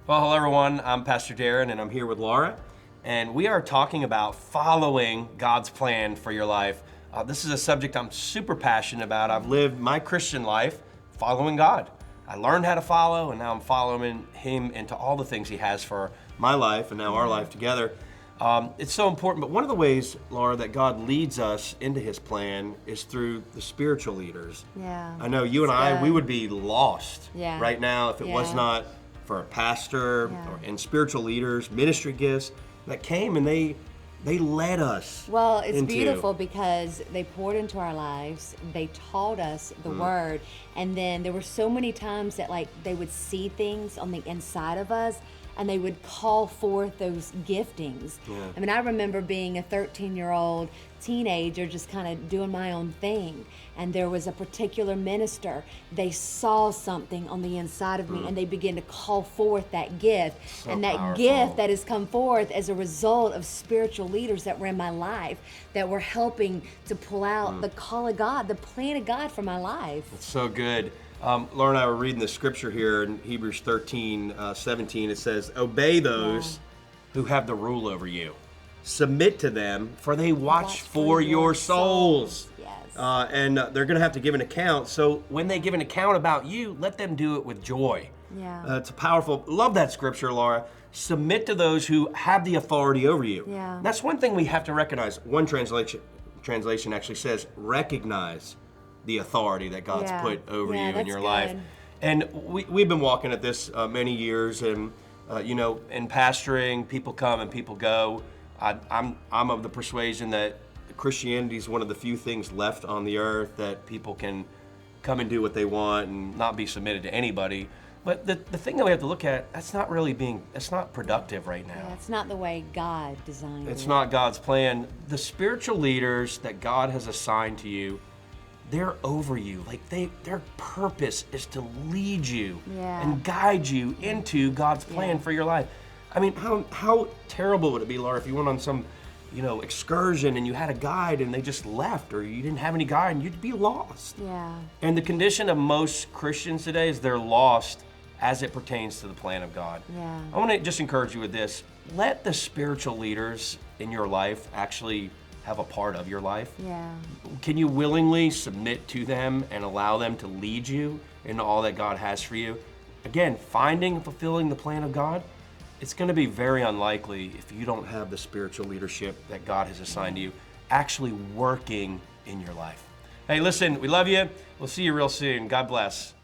Well, hello everyone. I'm Pastor Darren and I'm here with Laura, and we are talking about following God's plan for your life. This is a subject I'm super passionate about. I've lived my Christian life following God. I learned how to follow, and now I'm following Him into all the things He has for my life and now our life together. It's so important, but one of the ways, Laura, that God leads us into His plan is through the spiritual leaders. Yeah. I know you and I, we would be lost Yeah. right now if it was Yeah. not for a pastor Yeah. and spiritual leaders, ministry gifts that came and they led us. Well, it's into. beautiful because they poured into our lives. They taught us the word. And then there were so many times that they would see things on the inside of us and they would call forth those giftings. Yeah. I mean, I remember being a 13-year-old teenager just kind of doing my own thing. And there was a particular minister. They saw something on the inside of me and they began to call forth that gift. So and that powerful. gift that has come forth as a result of spiritual leaders that were in my life that were helping to pull out the call of God, the plan of God for my life. So good. Laura and I were reading the scripture here in Hebrews 13, 17. It says, obey those who have the rule over you. Submit to them, for they watch for your souls. Yes. And they're going to have to give an account. So when they give an account about you, let them do it with joy. Yeah. It's a powerful, love that scripture, Laura. Submit to those who have the authority over you. Yeah. That's one thing we have to recognize. One translation actually says, recognize the authority that God's Yeah. put over Yeah, you in that's your good. life. And we've been walking at this many years, and in pastoring, people come and people go. I'm of the persuasion that Christianity is one of the few things left on the earth that people can come and do what they want and not be submitted to anybody. But the thing that we have to look at, it's not productive right now. Yeah, it's not the way God designed it. It's not God's plan. The spiritual leaders that God has assigned to you, they're over you. Their purpose is to lead you Yeah. and guide you into God's plan Yeah. for your life. I mean, how terrible would it be, Laura, if you went on some, excursion and you had a guide and they just left, or you didn't have any guide and you'd be lost. Yeah. And the condition of most Christians today is they're lost as it pertains to the plan of God. Yeah. I want to just encourage you with this. Let the spiritual leaders in your life actually have a part of your life. Yeah. Can you willingly submit to them and allow them to lead you into all that God has for you? Again, finding and fulfilling the plan of God, it's going to be very unlikely if you don't have the spiritual leadership that God has assigned to you actually working in your life. Hey, listen, we love you. We'll see you real soon. God bless.